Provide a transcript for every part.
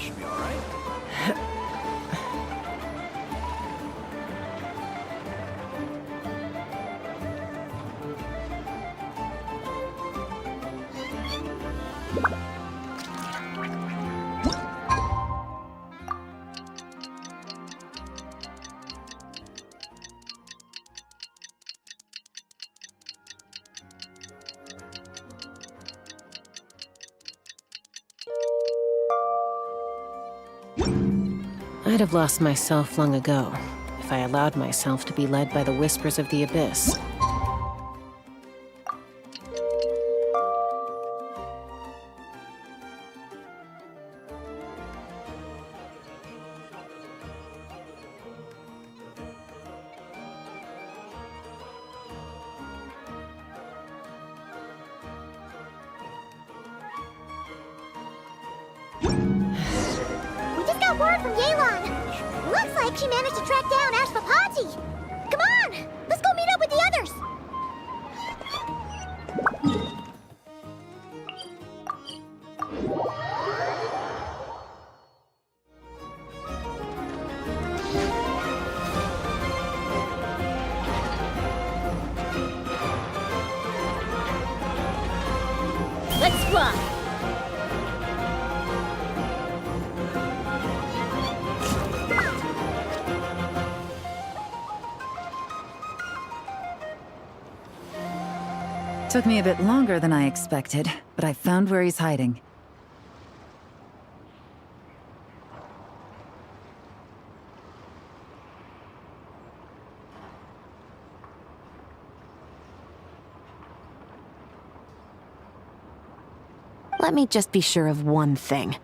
This should be alright. I'd have lost myself long ago if I allowed myself to be led by the whispers of the abyss. Word from Yelan. Looks like she managed to track down Ashpapati. Come on, let's go meet up with the others. Let's run. Took me a bit longer than I expected, but I found where he's hiding. Let me just be sure of one thing.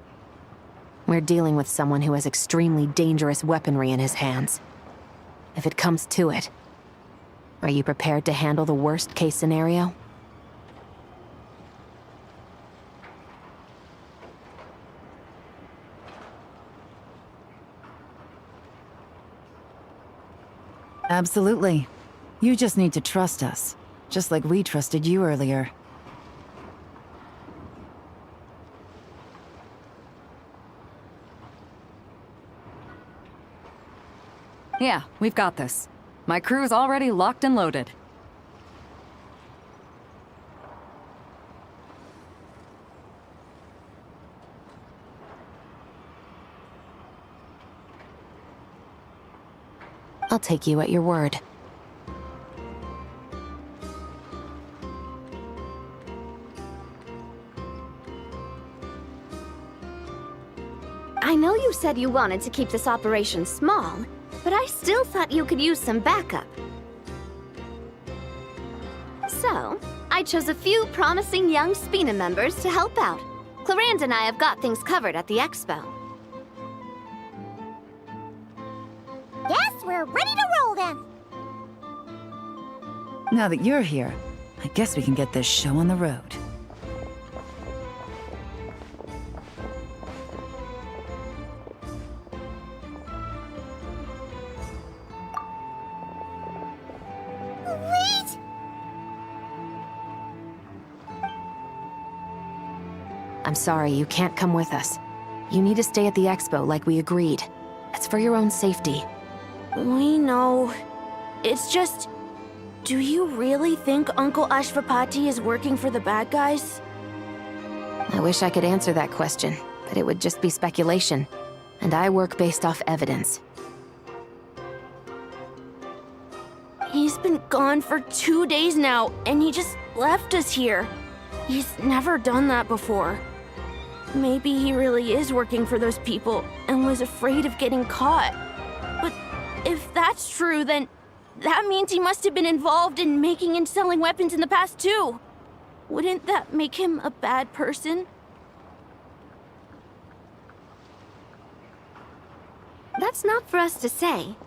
We're dealing with someone who has extremely dangerous weaponry in his hands. If it comes to it, are you prepared to handle the worst-case scenario? Absolutely. You just need to trust us, just like we trusted you earlier. Yeah, we've got this. My crew's already locked and loaded. I'll take you at your word. I know you said you wanted to keep this operation small, but I still thought you could use some backup. So, I chose a few promising young Spina members to help out. Clarand and I have got things covered at the expo. Yes, we're ready to roll then! Now that you're here, I guess we can get this show on the road. Wait! I'm sorry, you can't come with us. You need to stay at the expo like we agreed. It's for your own safety. We know. It's just... Do you really think Uncle Ashvapati is working for the bad guys? I wish I could answer that question, but it would just be speculation. And I work based off evidence. He's been gone for 2 days now, and he just left us here. He's never done that before. Maybe he really is working for those people and was afraid of getting caught. But if that's true, then that means he must have been involved in making and selling weapons in the past too. Wouldn't that make him a bad person? That's not for us to say.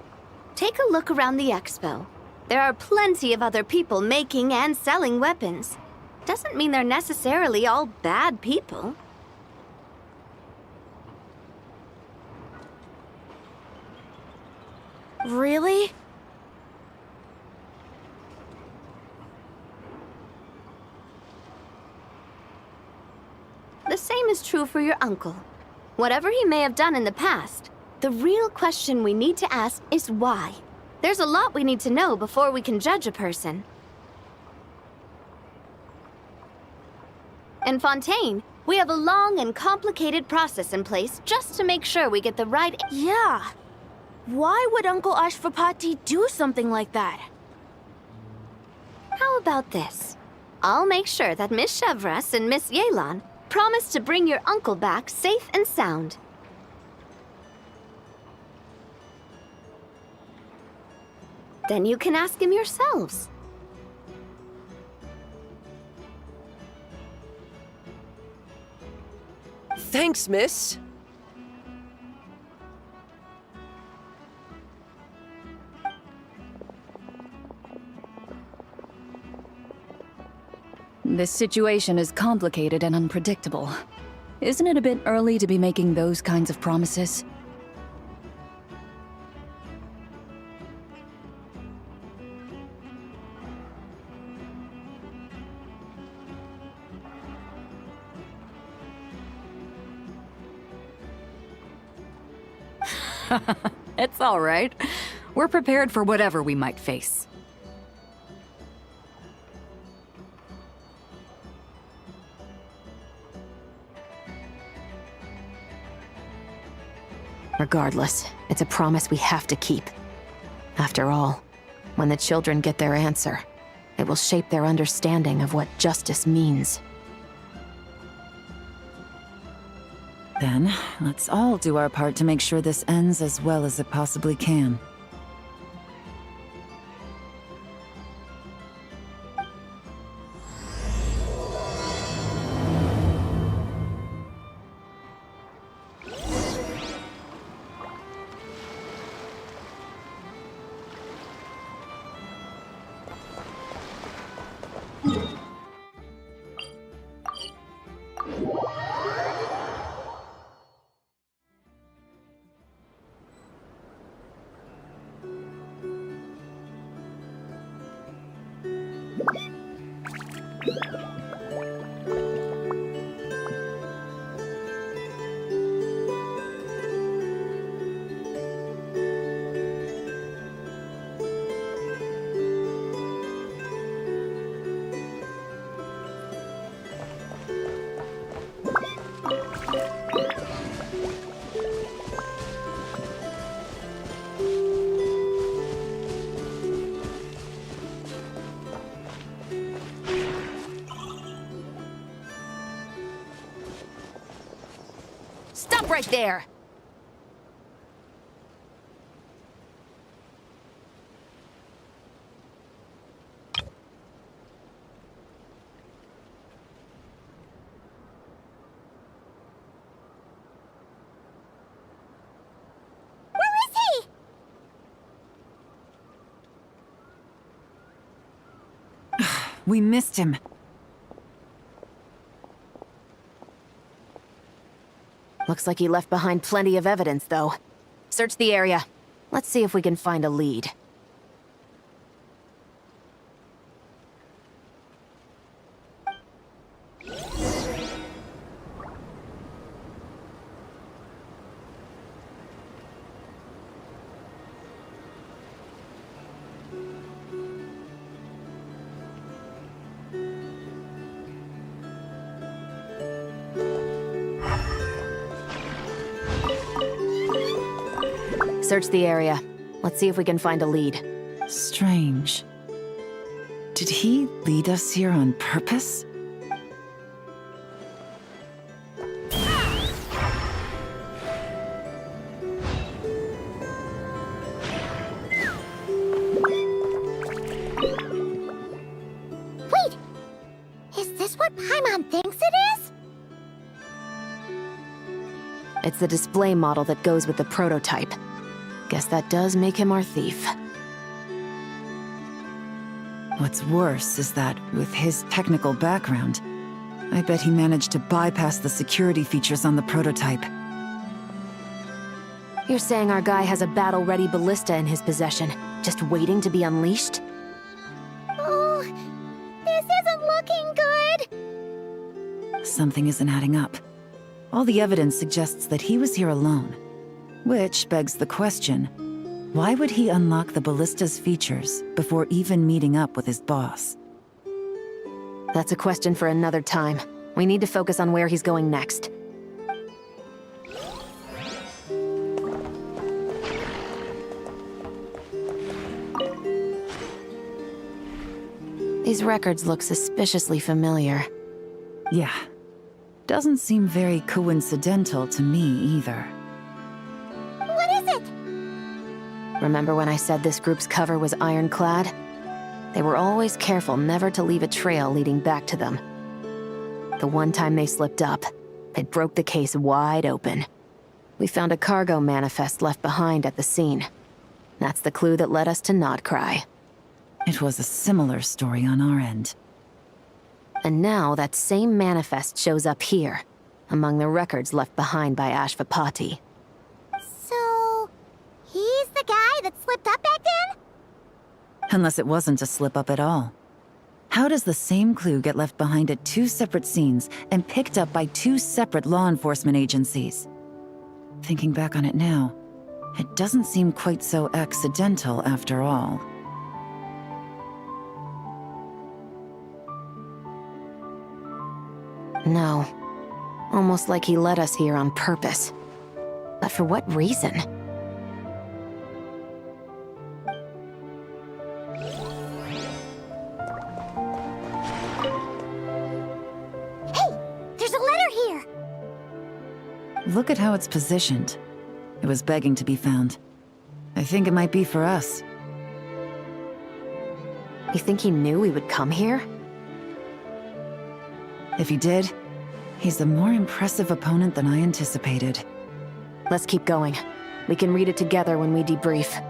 Take a look around the expo. There are plenty of other people making and selling weapons. Doesn't mean they're necessarily all bad people. Really? The same is true for your uncle. Whatever he may have done in the past, the real question we need to ask is why. There's a lot we need to know before we can judge a person. In Fontaine, we have a long and complicated process in place just to make sure we get the right... Yeah. Why would Uncle Ashvapati do something like that? How about this? I'll make sure that Miss Chevras and Miss Yelan promise to bring your uncle back safe and sound. Then you can ask him yourselves. Thanks, miss. This situation is complicated and unpredictable. Isn't it a bit early to be making those kinds of promises? It's all right. We're prepared for whatever we might face. Regardless, it's a promise we have to keep. After all, when the children get their answer, it will shape their understanding of what justice means. Then, let's all do our part to make sure this ends as well as it possibly can. Stop right there! We missed him. Looks like he left behind plenty of evidence, though. Search the area. Let's see if we can find a lead. Search the area. Let's see if we can find a lead. Strange. Did he lead us here on purpose? Wait! Is this what Paimon thinks it is? It's the display model that goes with the prototype. Guess that does make him our thief. What's worse is that, with his technical background, I bet he managed to bypass the security features on the prototype. You're saying our guy has a battle-ready ballista in his possession, just waiting to be unleashed? Oh, this isn't looking good! Something isn't adding up. All the evidence suggests that he was here alone. Which begs the question, why would he unlock the ballista's features before even meeting up with his boss? That's a question for another time. We need to focus on where he's going next. These records look suspiciously familiar. Yeah. Doesn't seem very coincidental to me either. What is it? Remember when I said this group's cover was ironclad? They were always careful never to leave a trail leading back to them. The one time they slipped up, it broke the case wide open. We found a cargo manifest left behind at the scene. That's the clue that led us to Krai. It was a similar story on our end. And now that same manifest shows up here, among the records left behind by Ashvapati. So, he's the guy that slipped up back then? Unless it wasn't a slip-up at all. How does the same clue get left behind at two separate scenes and picked up by two separate law enforcement agencies? Thinking back on it now, it doesn't seem quite so accidental after all. No. Almost like he led us here on purpose. But for what reason? Hey, there's a letter here! Look at how it's positioned. It was begging to be found. I think it might be for us. You think he knew we would come here? If he did, he's a more impressive opponent than I anticipated. Let's keep going. We can read it together when we debrief.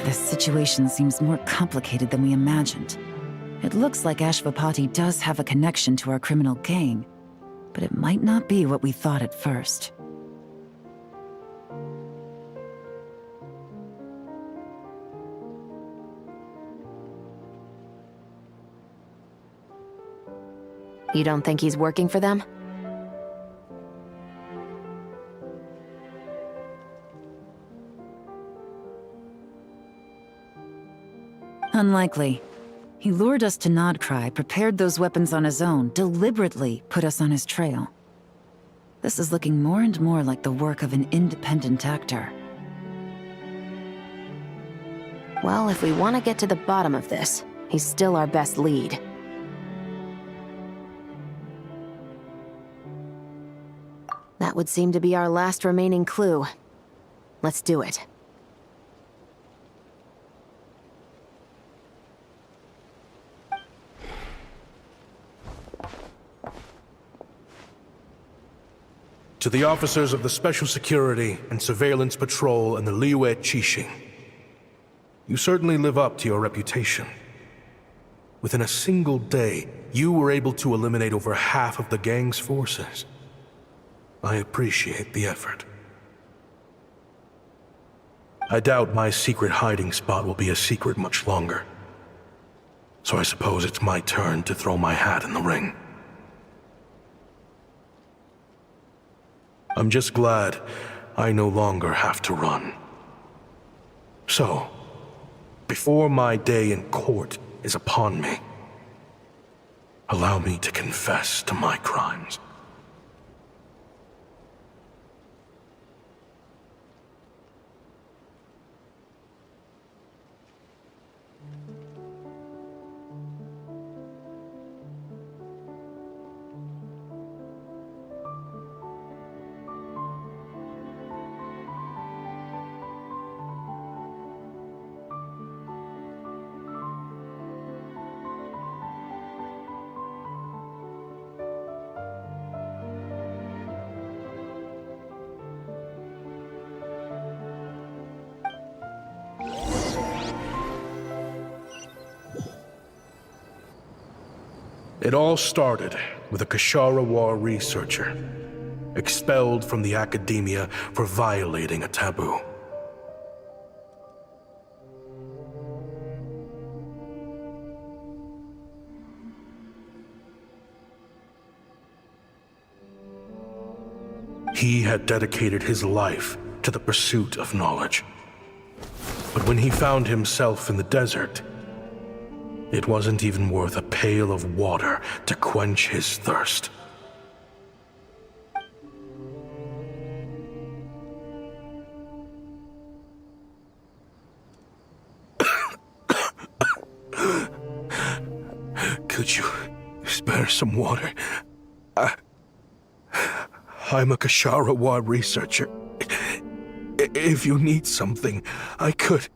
This situation seems more complicated than we imagined. It looks like Ashvapati does have a connection to our criminal gang, but it might not be what we thought at first. You don't think he's working for them? Unlikely. He lured us to Krai, prepared those weapons on his own, deliberately put us on his trail. This is looking more and more like the work of an independent actor. Well, if we want to get to the bottom of this, he's still our best lead. That would seem to be our last remaining clue. Let's do it. To the officers of the Special Security and Surveillance Patrol and the Liyue Qixing, you certainly live up to your reputation. Within a single day, you were able to eliminate over half of the gang's forces. I appreciate the effort. I doubt my secret hiding spot will be a secret much longer. So I suppose it's my turn to throw my hat in the ring. I'm just glad I no longer have to run. So, before my day in court is upon me, allow me to confess to my crimes. It all started with a Kashara War researcher, expelled from the academia for violating a taboo. He had dedicated his life to the pursuit of knowledge. But when he found himself in the desert, it wasn't even worth a pail of water to quench his thirst. Could you spare some water? I'm a Kasharawa researcher. If you need something, I could.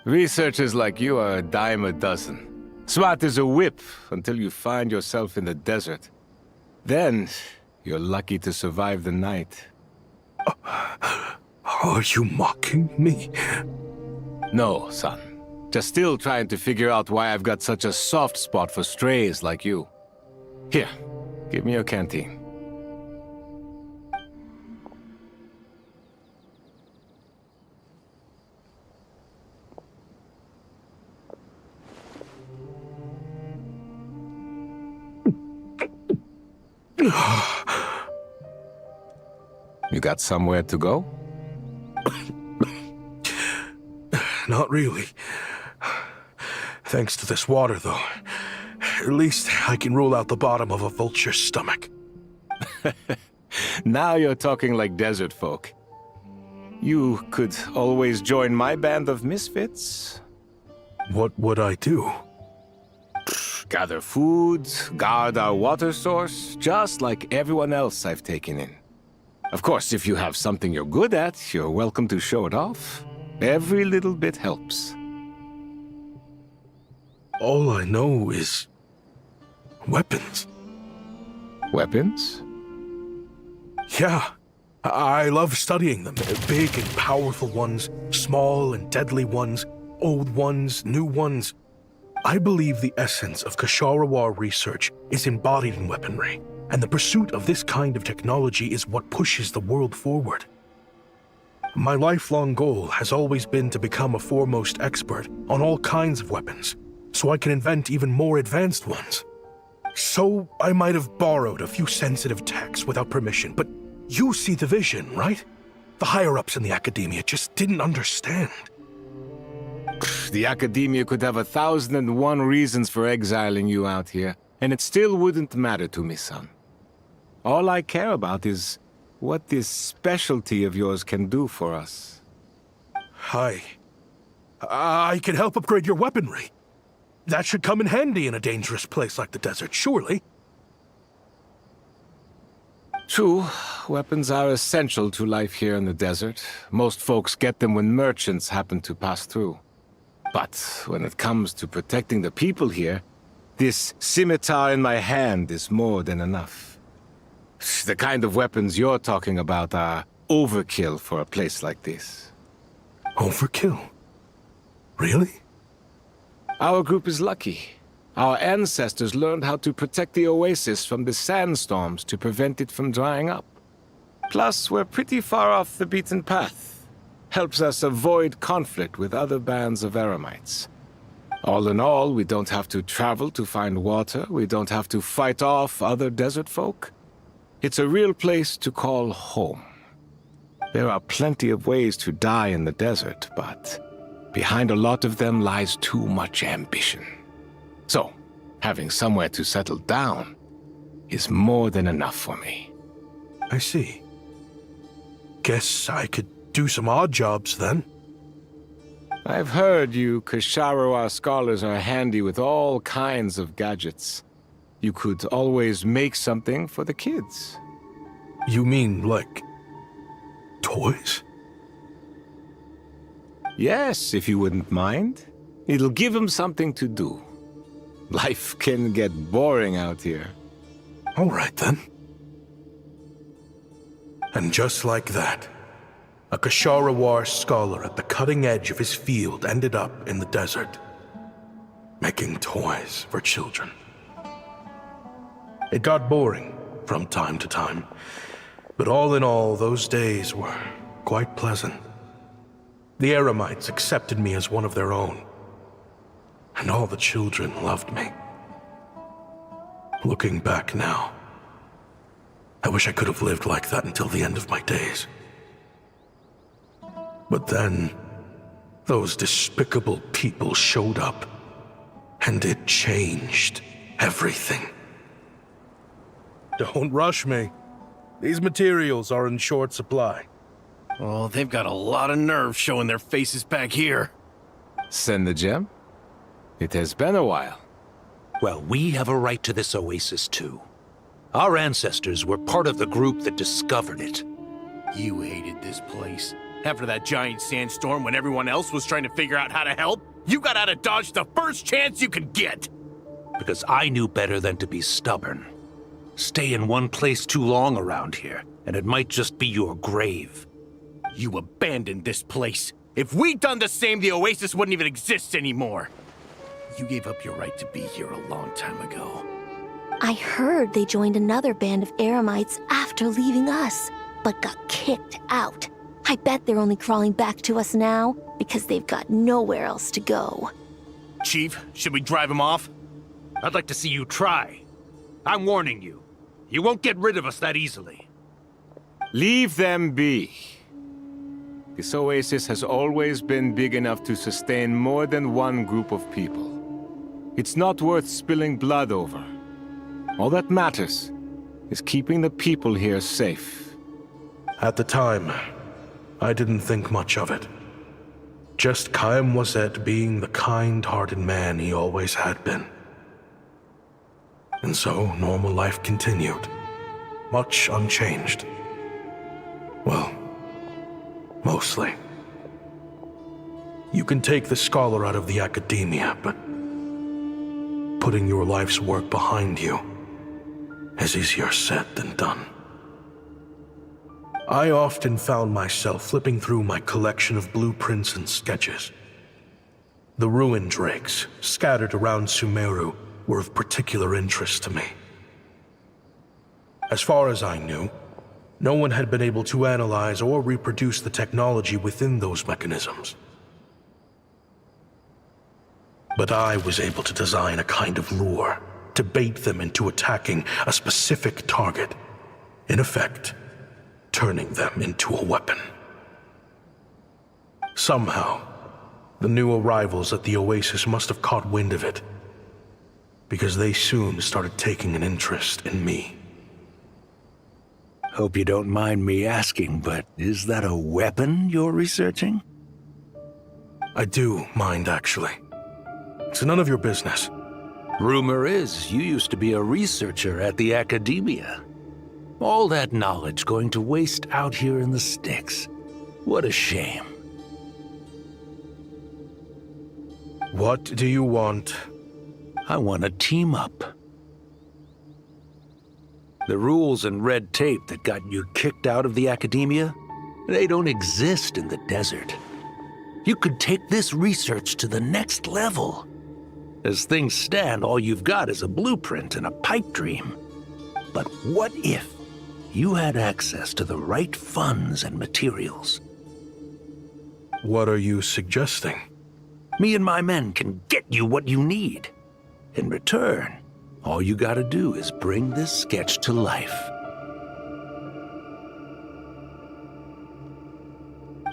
Researchers like you are a dime a dozen. Smart as a whip until you find yourself in the desert. Then, you're lucky to survive the night. Are you mocking me? No, son. Just still trying to figure out why I've got such a soft spot for strays like you. Here, give me your canteen. You got somewhere to go? Not really. Thanks to this water, though. At least I can rule out the bottom of a vulture's stomach. Now you're talking like desert folk. You could always join my band of misfits. What would I do? Gather food, guard our water source, just like everyone else I've taken in. Of course, if you have something you're good at, you're welcome to show it off. Every little bit helps. All I know is weapons. Weapons? Yeah, I love studying them. Big and powerful ones, small and deadly ones, old ones, new ones. I believe the essence of Kasharawa research is embodied in weaponry, and the pursuit of this kind of technology is what pushes the world forward. My lifelong goal has always been to become a foremost expert on all kinds of weapons, so I can invent even more advanced ones. So I might have borrowed a few sensitive techs without permission, but you see the vision, right? The higher-ups in the academia just didn't understand. The academia could have 1,001 reasons for exiling you out here, and it still wouldn't matter to me, son. All I care about is what this specialty of yours can do for us. I can help upgrade your weaponry. That should come in handy in a dangerous place like the desert, surely. True, weapons are essential to life here in the desert. Most folks get them when merchants happen to pass through. But when it comes to protecting the people here, this scimitar in my hand is more than enough. The kind of weapons you're talking about are overkill for a place like this. Overkill? Really? Our group is lucky. Our ancestors learned how to protect the oasis from the sandstorms to prevent it from drying up. Plus, we're pretty far off the beaten path. Helps us avoid conflict with other bands of Eremites. All in all, we don't have to travel to find water, we don't have to fight off other desert folk. It's a real place to call home. There are plenty of ways to die in the desert, but behind a lot of them lies too much ambition. So, having somewhere to settle down is more than enough for me. I see. Guess I could do some odd jobs then. I've heard you Kasharawa scholars are handy with all kinds of gadgets. You could always make something for the kids. You mean, like, toys? Yes, if you wouldn't mind. It'll give them something to do. Life can get boring out here. All right, then. And just like that, a Kasharawa scholar at the cutting edge of his field ended up in the desert, making toys for children. It got boring from time to time, but all in all, those days were quite pleasant. The Eremites accepted me as one of their own, and all the children loved me. Looking back now, I wish I could have lived like that until the end of my days. But then, those despicable people showed up, and it changed everything. Don't rush me. These materials are in short supply. Oh, they've got a lot of nerve showing their faces back here. Send the gem? It has been a while. Well, we have a right to this oasis too. Our ancestors were part of the group that discovered it. You hated this place. After that giant sandstorm when everyone else was trying to figure out how to help, you got out of Dodge the first chance you could get. Because I knew better than to be stubborn. Stay in one place too long around here, and it might just be your grave. You abandoned this place. If we'd done the same, the oasis wouldn't even exist anymore. You gave up your right to be here a long time ago. I heard they joined another band of Eremites after leaving us, but got kicked out. I bet they're only crawling back to us now because they've got nowhere else to go. Chief, should we drive him off? I'd like to see you try. I'm warning you. You won't get rid of us that easily. Leave them be. This oasis has always been big enough to sustain more than one group of people. It's not worth spilling blood over. All that matters is keeping the people here safe. At the time, I didn't think much of it. Just Chaim Wazet being the kind-hearted man he always had been. And so, normal life continued, much unchanged. Well, mostly. You can take the scholar out of the academia, but putting your life's work behind you is easier said than done. I often found myself flipping through my collection of blueprints and sketches. The ruin drakes scattered around Sumeru were of particular interest to me. As far as I knew, no one had been able to analyze or reproduce the technology within those mechanisms. But I was able to design a kind of lure to bait them into attacking a specific target, in effect, turning them into a weapon. Somehow, the new arrivals at the oasis must have caught wind of it, because they soon started taking an interest in me. Hope you don't mind me asking, but is that a weapon you're researching? I do mind, actually. It's none of your business. Rumor is you used to be a researcher at the academia. All that knowledge going to waste out here in the sticks. What a shame. What do you want? I want to team up. The rules and red tape that got you kicked out of the academia, they don't exist in the desert. You could take this research to the next level. As things stand, all you've got is a blueprint and a pipe dream. But what if you had access to the right funds and materials? What are you suggesting? Me and my men can get you what you need. In return, all you gotta do is bring this sketch to life.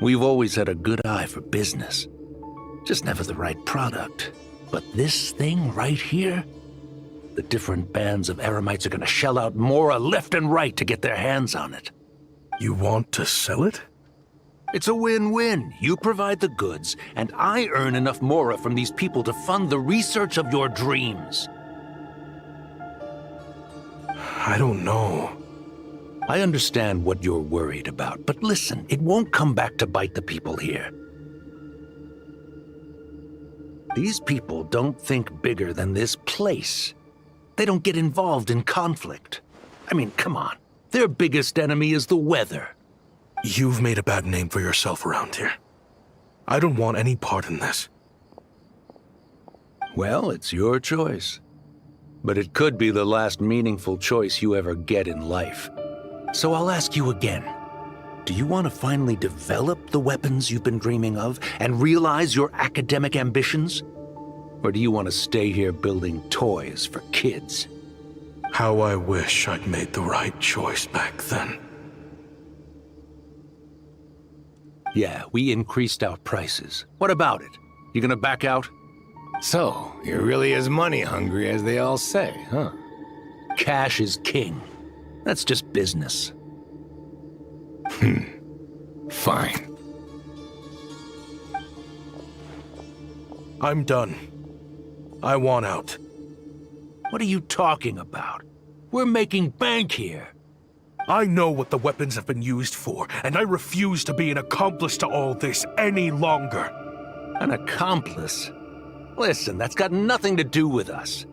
We've always had a good eye for business, just never the right product. But this thing right here, the different bands of Eremites are gonna shell out Mora left and right to get their hands on it. You want to sell it? It's a win-win. You provide the goods, and I earn enough Mora from these people to fund the research of your dreams. I don't know. I understand what you're worried about, but listen, it won't come back to bite the people here. These people don't think bigger than this place. They don't get involved in conflict. I mean, come on. Their biggest enemy is the weather. You've made a bad name for yourself around here. I don't want any part in this. Well, it's your choice. But it could be the last meaningful choice you ever get in life. So I'll ask you again. Do you want to finally develop the weapons you've been dreaming of and realize your academic ambitions? Or do you want to stay here building toys for kids? How I wish I'd made the right choice back then. Yeah, we increased our prices. What about it? You gonna back out? So, you're really as money hungry as they all say, huh? Cash is king. That's just business. Fine. I'm done. I want out. What are you talking about? We're making bank here. I know what the weapons have been used for, and I refuse to be an accomplice to all this any longer. An accomplice? Listen, that's got nothing to do with us.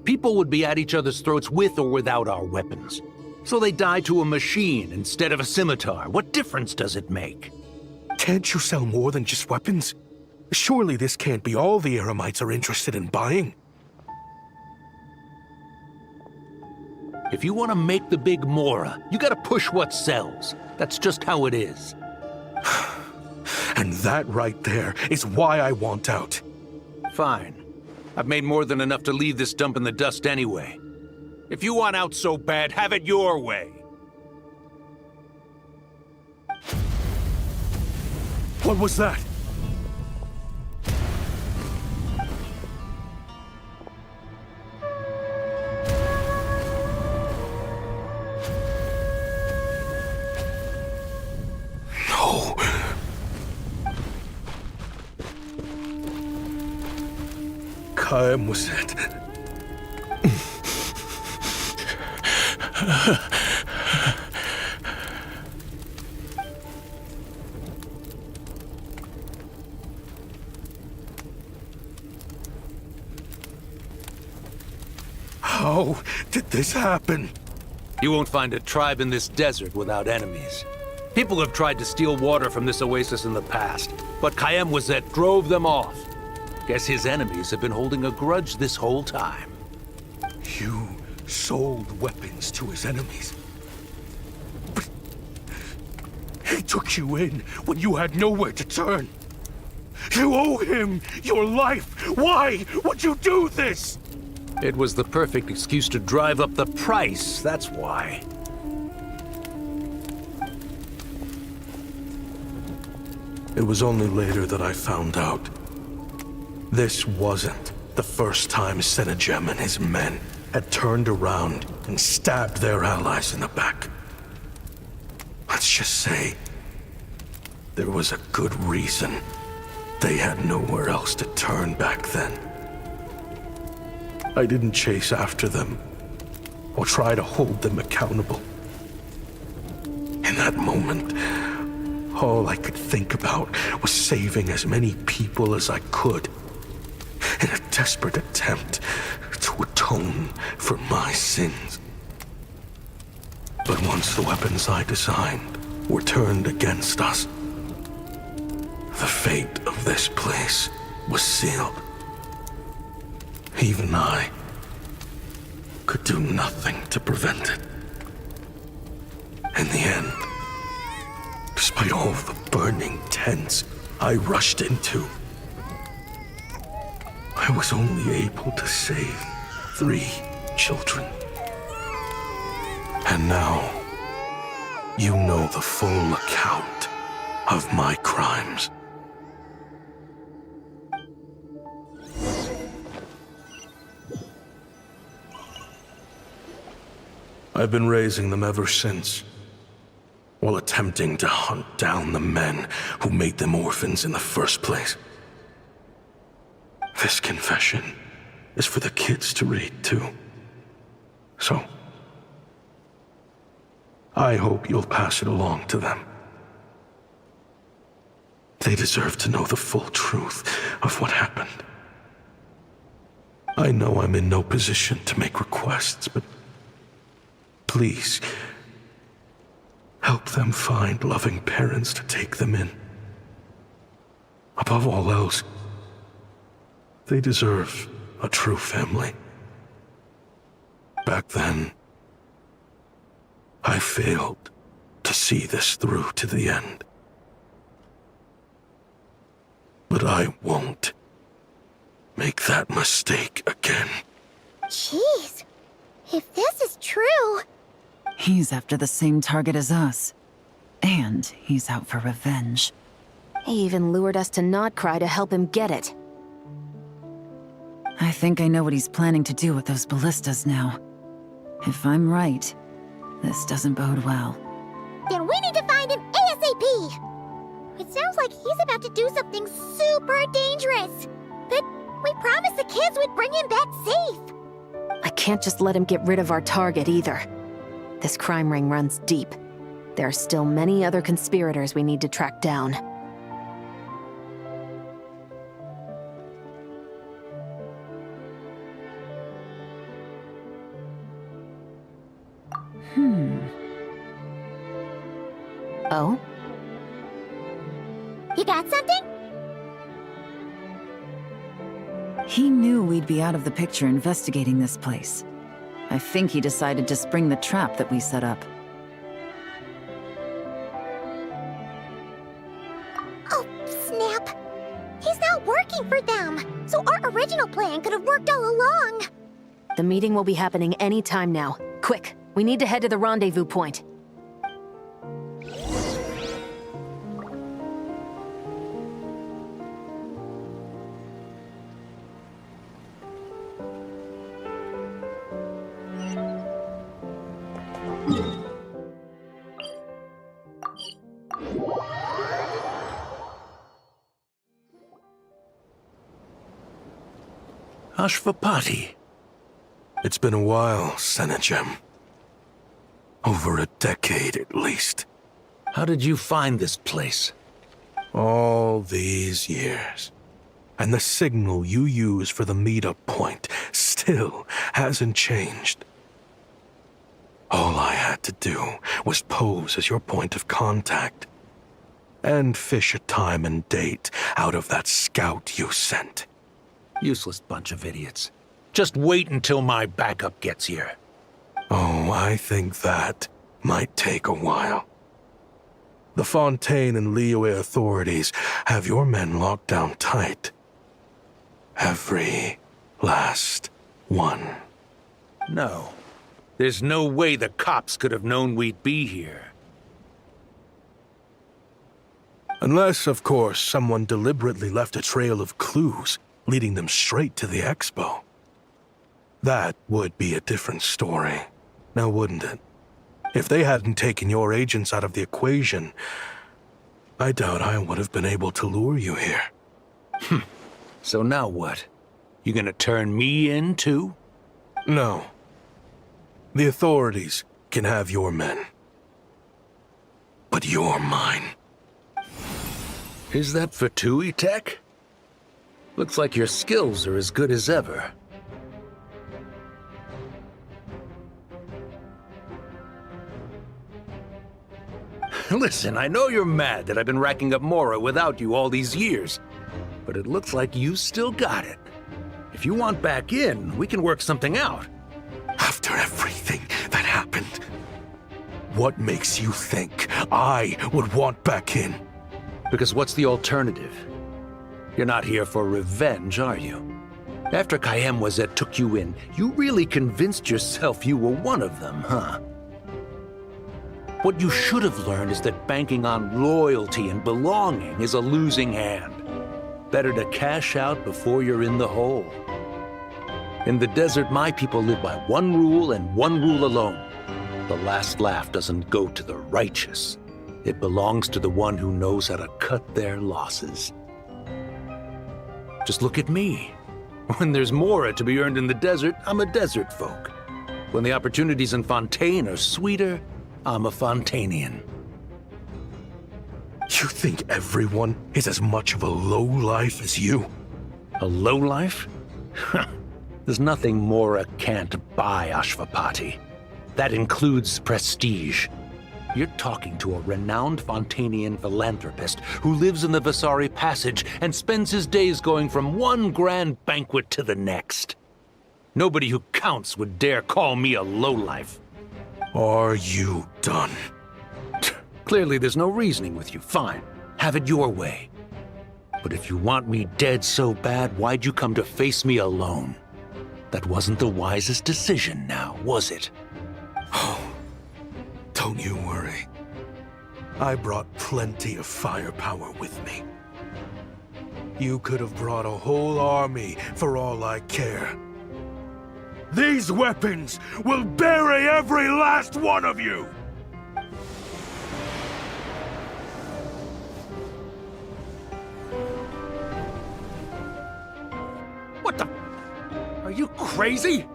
People would be at each other's throats with or without our weapons. So they die to a machine instead of a scimitar. What difference does it make? Can't you sell more than just weapons? Surely this can't be all the Eremites are interested in buying. If you want to make the big Mora, you gotta push what sells. That's just how it is. And that right there is why I want out. Fine. I've made more than enough to leave this dump in the dust anyway. If you want out so bad, have it your way. What was that? No. Kaim was it. How did this happen? You won't find a tribe in this desert without enemies. People have tried to steal water from this oasis in the past, but Khaim Wazet drove them off. Guess his enemies have been holding a grudge this whole time. You sold weapons to his enemies. But he took you in when you had nowhere to turn. You owe him your life. Why would you do this? It was the perfect excuse to drive up the price, that's why. It was only later that I found out. This wasn't the first time Senegem and his men had turned around and stabbed their allies in the back. Let's just say there was a good reason they had nowhere else to turn back then. I didn't chase after them or try to hold them accountable. In that moment, all I could think about was saving as many people as I could in a desperate attempt to atone for my sins. But once the weapons I designed were turned against us, the fate of this place was sealed. Even I could do nothing to prevent it. In the end, despite all the burning tents I rushed into, I was only able to save 3 children. And now, you know the full account of my crimes. I've been raising them ever since, while attempting to hunt down the men who made them orphans in the first place. This confession is for the kids to read, too. So, I hope you'll pass it along to them. They deserve to know the full truth of what happened. I know I'm in no position to make requests, but please, help them find loving parents to take them in. Above all else, they deserve a true family. Back then, I failed to see this through to the end. But I won't make that mistake again. Jeez. If this is true... He's after the same target as us. And he's out for revenge. He even lured us to not Krai to help him get it. I think I know what he's planning to do with those ballistas now. If I'm right, this doesn't bode well. Then we need to find him ASAP! It sounds like he's about to do something super dangerous. But we promised the kids we'd bring him back safe. I can't just let him get rid of our target either. This crime ring runs deep. There are still many other conspirators we need to track down. Oh? You got something? He knew we'd be out of the picture investigating this place. I think he decided to spring the trap that we set up. Oh, snap. He's not working for them. So our original plan could have worked all along. The meeting will be happening any time now. Quick, we need to head to the rendezvous point. Ashvapati. It's been a while, Senegem. Over a decade, at least. How did you find this place? All these years. And the signal you use for the meetup point still hasn't changed. All I had to do was pose as your point of contact. And fish a time and date out of that scout you sent. Useless bunch of idiots. Just wait until my backup gets here. Oh, I think that might take a while. The Fontaine and Liyue authorities have your men locked down tight. Every last one. No. There's no way the cops could have known we'd be here. Unless, of course, someone deliberately left a trail of clues, leading them straight to the expo. That would be a different story, now wouldn't it? If they hadn't taken your agents out of the equation, I doubt I would have been able to lure you here. So now what? You gonna turn me in, too? No. The authorities can have your men. But you're mine. Is that for Tui Tech? Looks like your skills are as good as ever. Listen, I know you're mad that I've been racking up Mora without you all these years, but it looks like you still got it. If you want back in, we can work something out. After everything that happened, what makes you think I would want back in? Because what's the alternative? You're not here for revenge, are you? After Kayemwazet took you in, you really convinced yourself you were one of them, huh? What you should have learned is that banking on loyalty and belonging is a losing hand. Better to cash out before you're in the hole. In the desert, my people live by one rule and one rule alone. The last laugh doesn't go to the righteous. It belongs to the one who knows how to cut their losses. Just look at me. When there's Mora to be earned in the desert, I'm a desert folk. When the opportunities in Fontaine are sweeter, I'm a Fontanian. You think everyone is as much of a lowlife as you? A lowlife? There's nothing Mora can't buy, Ashvapati. That includes prestige. You're talking to a renowned Fontanian philanthropist who lives in the Vasari Passage and spends his days going from one grand banquet to the next. Nobody who counts would dare call me a lowlife. Are you done? Clearly there's no reasoning with you. Fine. Have it your way. But if you want me dead so bad, why'd you come to face me alone? That wasn't the wisest decision now, was it? Oh, don't you worry. I brought plenty of firepower with me. You could have brought a whole army for all I care. These weapons will bury every last one of you! What the? Are you crazy?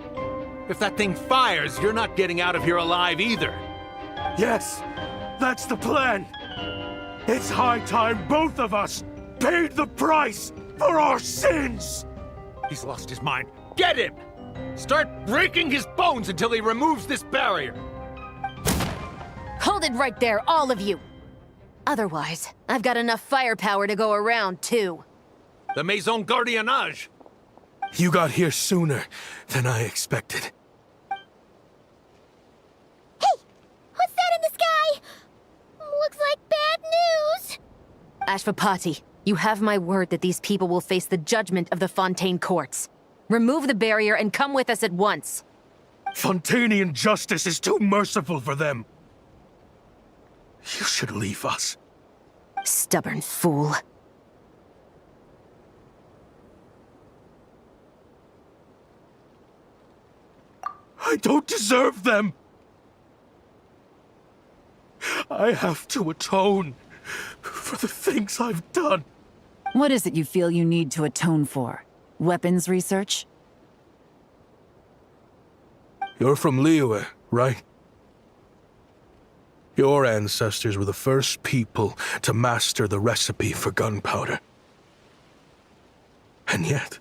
If that thing fires, you're not getting out of here alive either. Yes, that's the plan. It's high time both of us paid the price for our sins! He's lost his mind. Get him! Start breaking his bones until he removes this barrier. Hold it right there, all of you! Otherwise, I've got enough firepower to go around, too. The Maison Gardiennage. You got here sooner than I expected. Hey! What's that in the sky? Looks like bad news! Ashvapati, you have my word that these people will face the judgment of the Fontaine courts. Remove the barrier and come with us at once. Fontanian justice is too merciful for them. You should leave us. Stubborn fool. I don't deserve them. I have to atone for the things I've done. What is it you feel you need to atone for? Weapons research? You're from Linnea, right? Your ancestors were the first people to master the recipe for gunpowder. And yet,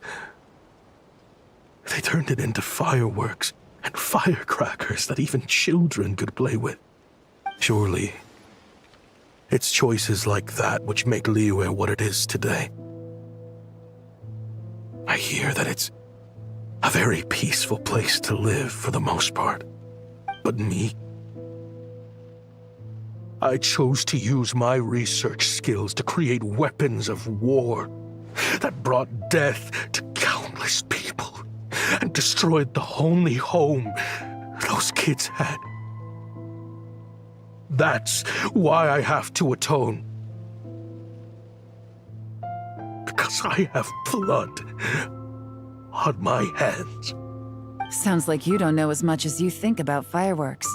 they turned it into fireworks and firecrackers that even children could play with. Surely, it's choices like that which make Linnea what it is today. I hear that it's a very peaceful place to live for the most part. But me, I chose to use my research skills to create weapons of war that brought death to countless people and destroyed the only home those kids had. That's why I have to atone. Because I have blood on my hands. Sounds like you don't know as much as you think about fireworks.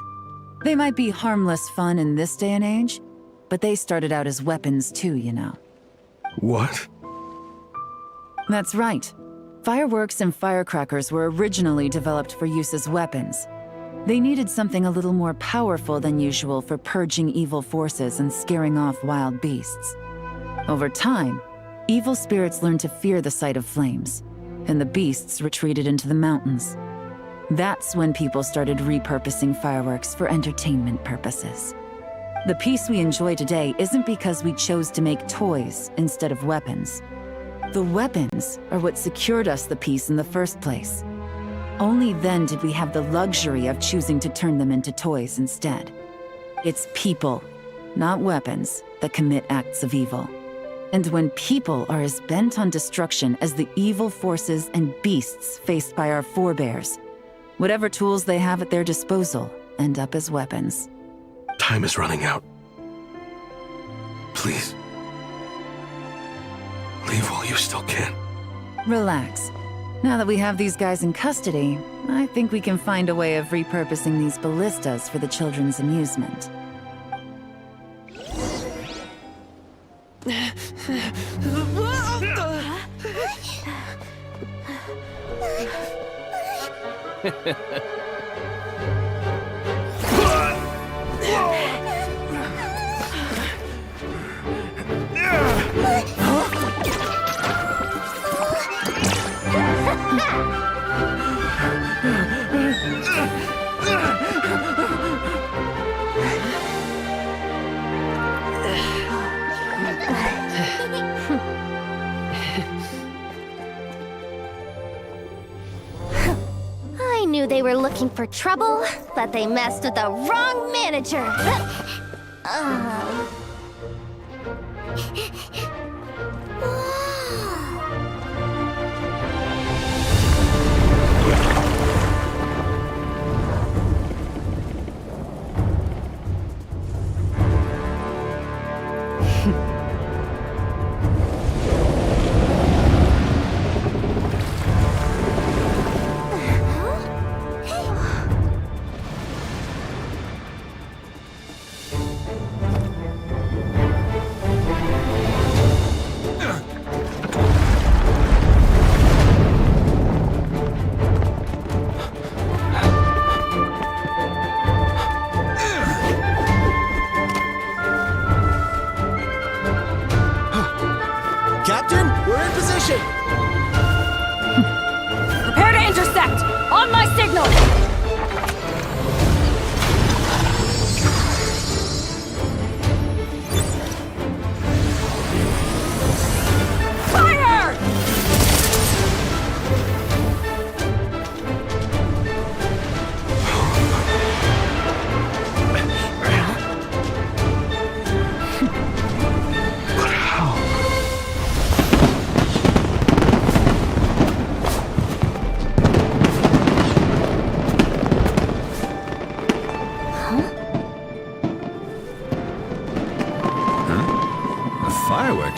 They might be harmless fun in this day and age, but they started out as weapons too, you know. What? That's right. Fireworks and firecrackers were originally developed for use as weapons. They needed something a little more powerful than usual for purging evil forces and scaring off wild beasts. Over time, evil spirits learned to fear the sight of flames, and the beasts retreated into the mountains. That's when people started repurposing fireworks for entertainment purposes. The peace we enjoy today isn't because we chose to make toys instead of weapons. The weapons are what secured us the peace in the first place. Only then did we have the luxury of choosing to turn them into toys instead. It's people, not weapons, that commit acts of evil. And when people are as bent on destruction as the evil forces and beasts faced by our forebears, whatever tools they have at their disposal end up as weapons. Time is running out. Please. Leave while you still can. Relax. Now that we have these guys in custody, I think we can find a way of repurposing these ballistas for the children's amusement. I knew they were looking for trouble, but they messed with the wrong manager.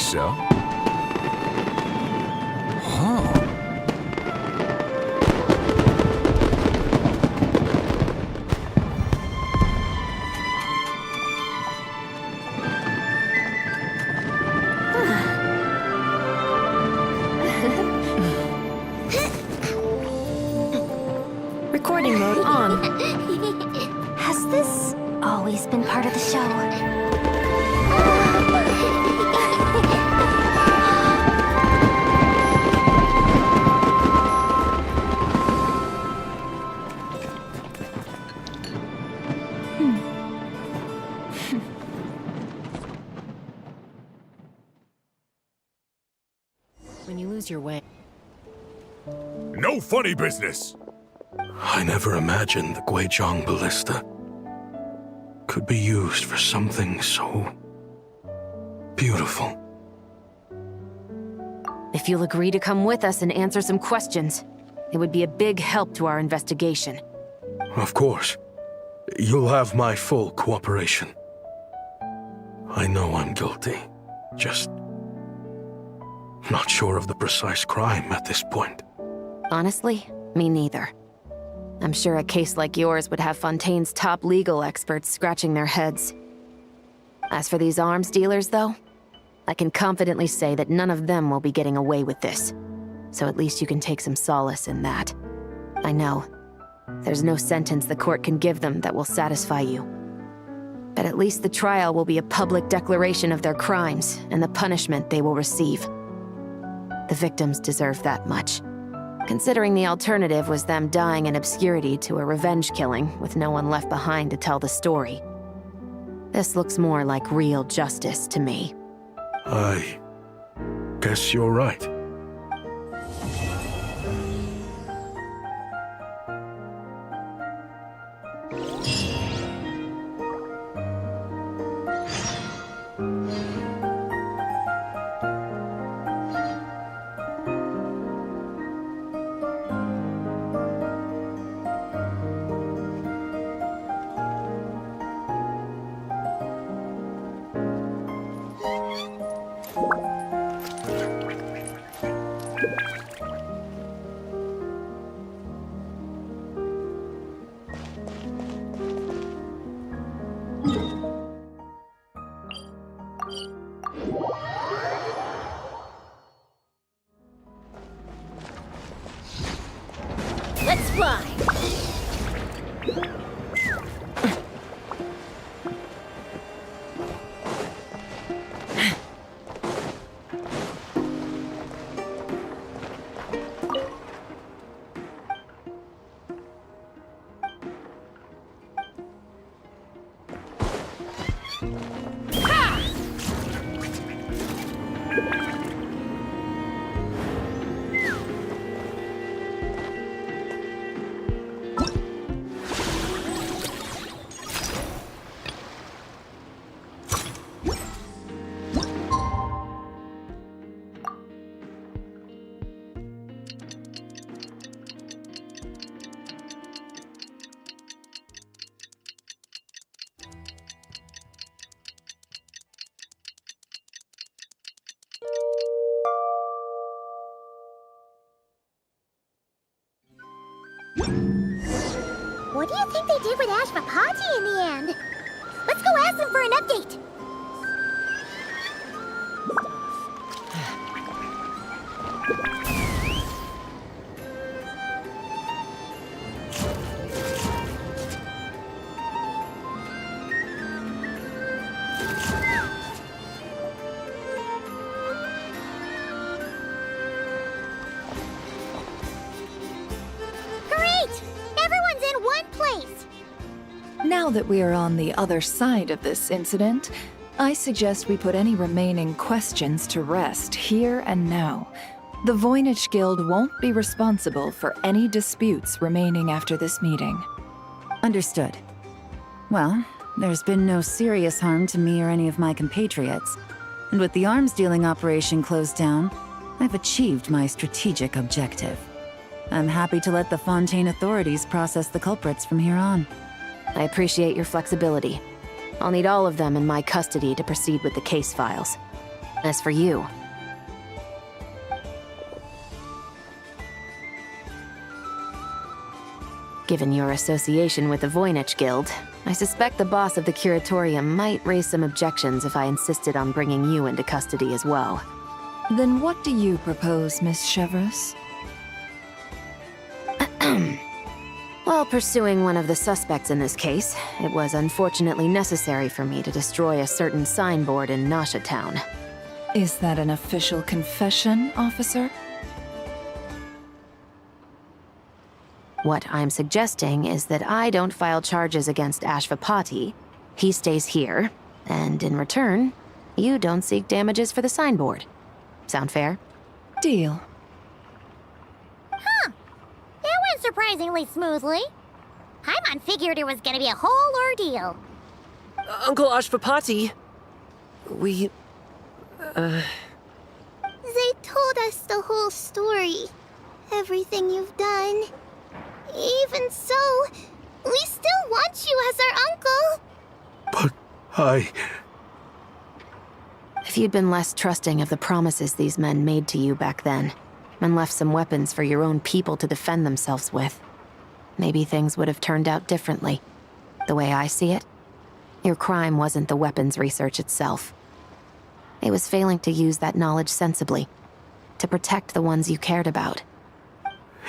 so. Huh. Recording mode on. Has this always been part of the show? When you lose your way. No funny business! I never imagined the Guizhong ballista could be used for something so beautiful. If you'll agree to come with us and answer some questions, it would be a big help to our investigation. Of course. You'll have my full cooperation. I know I'm guilty. Just not sure of the precise crime at this point. Honestly, me neither. I'm sure a case like yours would have Fontaine's top legal experts scratching their heads. As for these arms dealers, though, I can confidently say that none of them will be getting away with this. So at least you can take some solace in that. I know. There's no sentence the court can give them that will satisfy you. But at least the trial will be a public declaration of their crimes and the punishment they will receive. The victims deserve that much, considering the alternative was them dying in obscurity to a revenge killing with no one left behind to tell the story. This looks more like real justice to me. I guess you're right. Let's fly! What do you think they did with Ashvapati in the end? Let's go ask them for an update! Now that we are on the other side of this incident, I suggest we put any remaining questions to rest here and now. The Voynich Guild won't be responsible for any disputes remaining after this meeting. Understood. Well, there's been no serious harm to me or any of my compatriots. And with the arms dealing operation closed down, I've achieved my strategic objective. I'm happy to let the Fontaine authorities process the culprits from here on. I appreciate your flexibility. I'll need all of them in my custody to proceed with the case files. As for you, given your association with the Voynich Guild, I suspect the boss of the Curatorium might raise some objections if I insisted on bringing you into custody as well. Then what do you propose, Miss Chevreuse? While pursuing one of the suspects in this case, it was unfortunately necessary for me to destroy a certain signboard in Nasha Town. Is that an official confession, officer? What I'm suggesting is that I don't file charges against Ashvapati, he stays here, and in return, you don't seek damages for the signboard. Sound fair? Deal. Huh. That went surprisingly smoothly. Paimon figured it was gonna be a whole ordeal. Uncle Ashvapati, we... They told us the whole story. Everything you've done. Even so, we still want you as our uncle. But If you'd been less trusting of the promises these men made to you back then, and left some weapons for your own people to defend themselves with, maybe things would have turned out differently. The way I see it, your crime wasn't the weapons research itself. It was failing to use that knowledge sensibly, to protect the ones you cared about.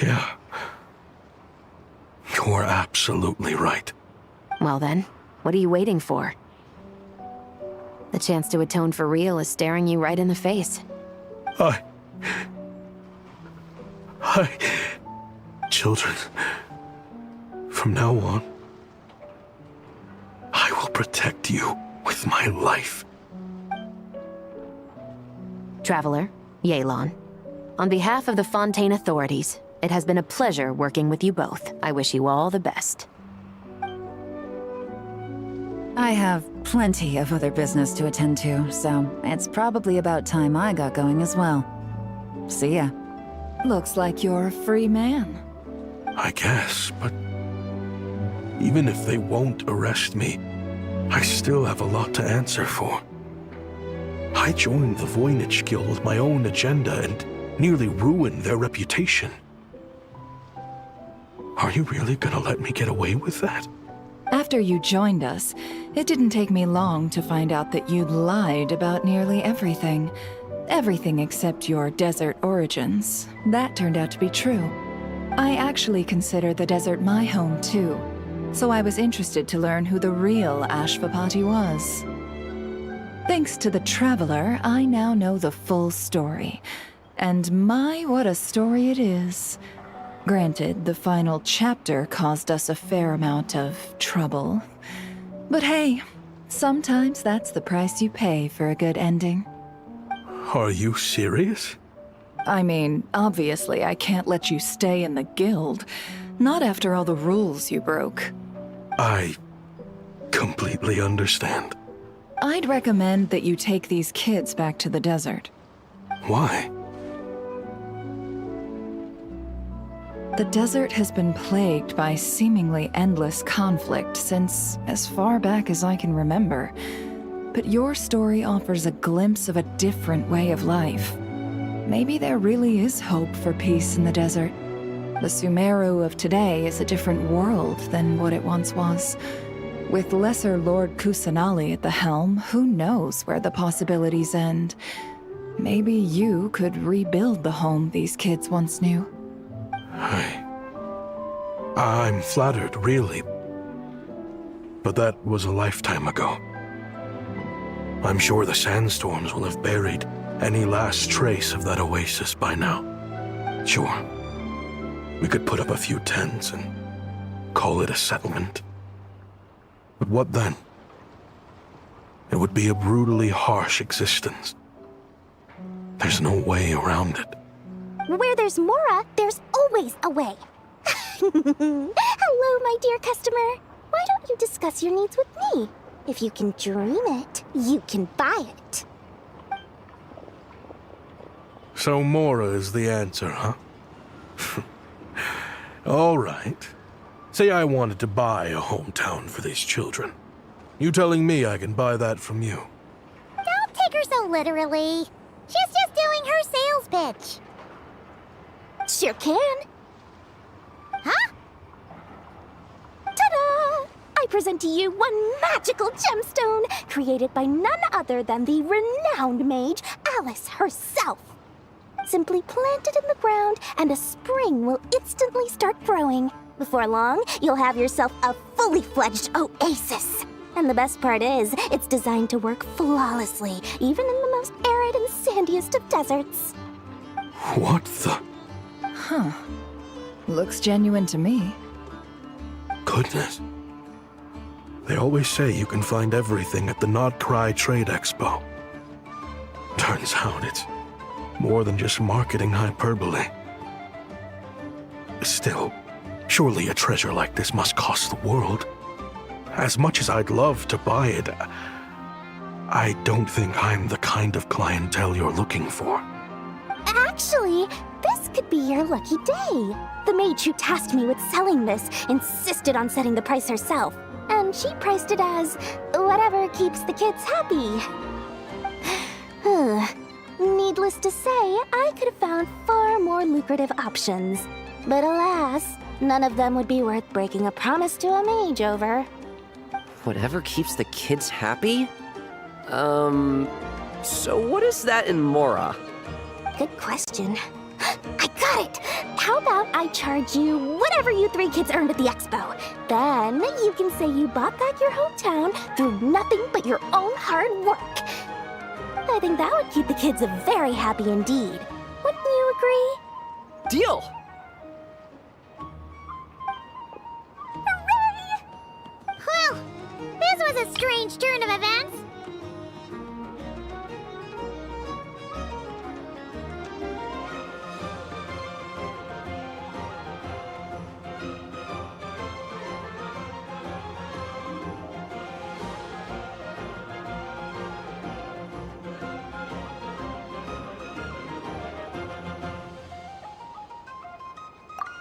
Yeah. You're absolutely right. Well then, what are you waiting for? The chance to atone for real is staring you right in the face. Children, from now on, I will protect you with my life. Traveler, Yelan. On behalf of the Fontaine authorities, it has been a pleasure working with you both. I wish you all the best. I have plenty of other business to attend to, so it's probably about time I got going as well. See ya. Looks like you're a free man. I guess, but even if they won't arrest me, I still have a lot to answer for. I joined the Voynich Guild with my own agenda and nearly ruined their reputation. Are you really gonna let me get away with that? After you joined us, it didn't take me long to find out that you'd lied about nearly everything. Everything except your desert origins. That turned out to be true. I actually consider the desert my home too, so I was interested to learn who the real Ashvapati was. Thanks to the Traveler, I now know the full story. And my, what a story it is. Granted, the final chapter caused us a fair amount of trouble. But hey, sometimes that's the price you pay for a good ending. Are you serious? I mean, obviously I can't let you stay in the guild. Not after all the rules you broke. I completely understand. I'd recommend that you take these kids back to the desert. Why? The desert has been plagued by seemingly endless conflict since as far back as I can remember. But your story offers a glimpse of a different way of life. Maybe there really is hope for peace in the desert. The Sumeru of today is a different world than what it once was. With Lesser Lord Kusanali at the helm, who knows where the possibilities end? Maybe you could rebuild the home these kids once knew. I'm flattered, really. But that was a lifetime ago. I'm sure the sandstorms will have buried any last trace of that oasis by now. Sure, we could put up a few tents and call it a settlement. But what then? It would be a brutally harsh existence. There's no way around it. Where there's Mora, there's always a way. Hello, my dear customer. Why don't you discuss your needs with me? If you can dream it, you can buy it. So Mora is the answer, huh? All right. Say I wanted to buy a hometown for these children. You telling me I can buy that from you? Don't take take her so literally. She's just doing her sales pitch. Sure can. Huh? Ta-da! I present to you one magical gemstone created by none other than the renowned mage Alice herself. Simply plant it in the ground and a spring will instantly start growing. Before long, you'll have yourself a fully fledged oasis. And the best part is, it's designed to work flawlessly, even in the most arid and sandiest of deserts. What the? Huh. Looks genuine to me. Goodness. They always say you can find everything at the Krai Trade Expo. Turns out it's more than just marketing hyperbole. Still, surely a treasure like this must cost the world. As much as I'd love to buy it, I don't think I'm the kind of clientele you're looking for. Actually, this could be your lucky day. The mage who tasked me with selling this insisted on setting the price herself, and she priced it as whatever keeps the kids happy. Needless to say, I could have found far more lucrative options. But alas, none of them would be worth breaking a promise to a mage over. Whatever keeps the kids happy? So what is that in Mora? Good question. I got it! How about I charge you whatever you three kids earned at the expo? Then you can say you bought back your hometown through nothing but your own hard work. I think that would keep the kids very happy indeed. Wouldn't you agree? Deal! Hooray! Well, this was a strange turn of events.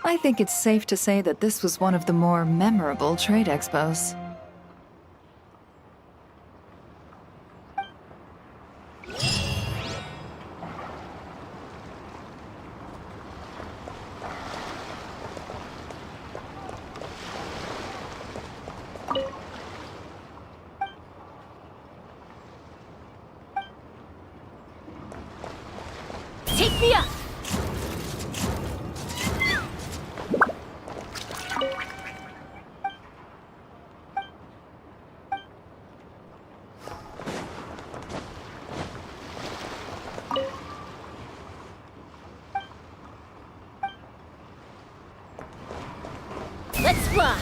I think it's safe to say that this was one of the more memorable trade expos. Take me up! Let's fly!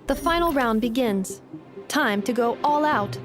The final round begins. Time to go all out.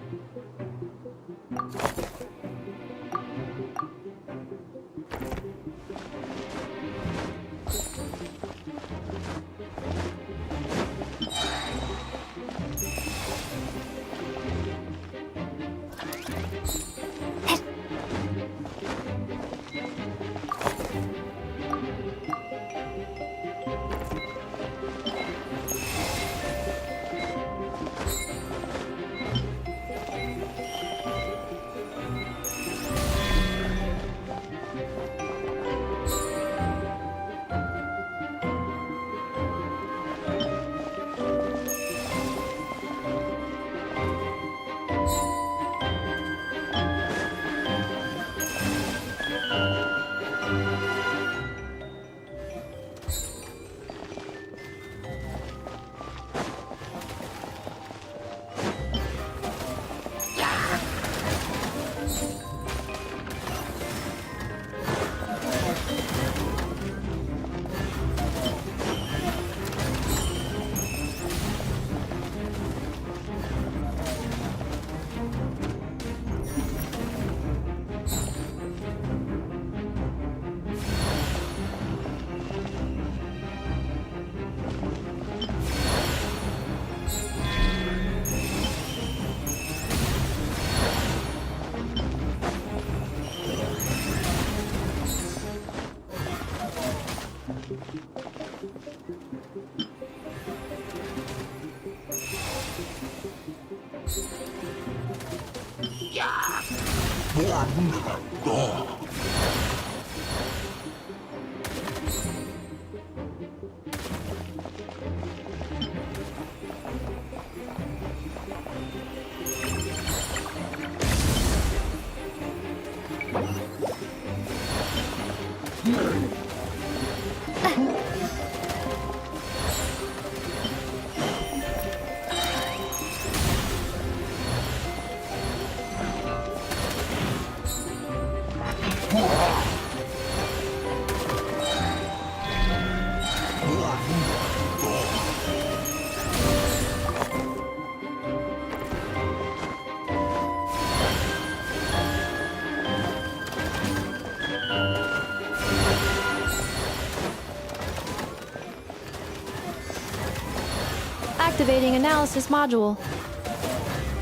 Activating analysis module.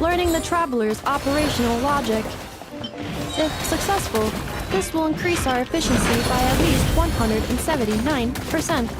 Learning the Traveler's operational logic. If successful, this will increase our efficiency by at least 179%.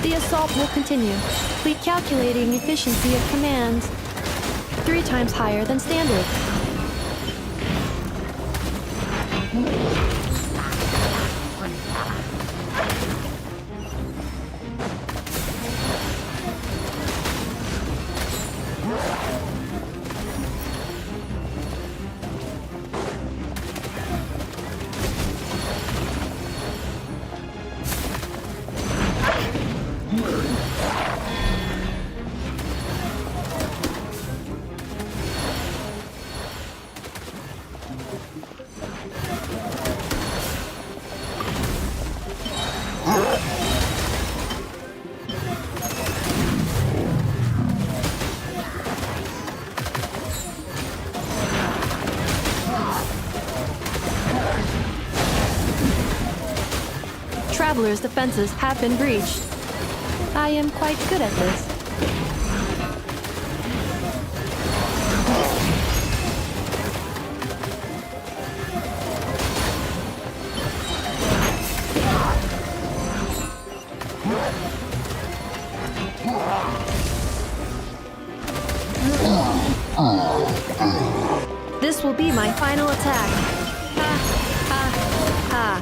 The assault will continue. Recalculating efficiency of commands. 3 times higher than standard. Traveler's defenses have been breached. I am quite good at this. This will be my final attack. Ha, ha, ha.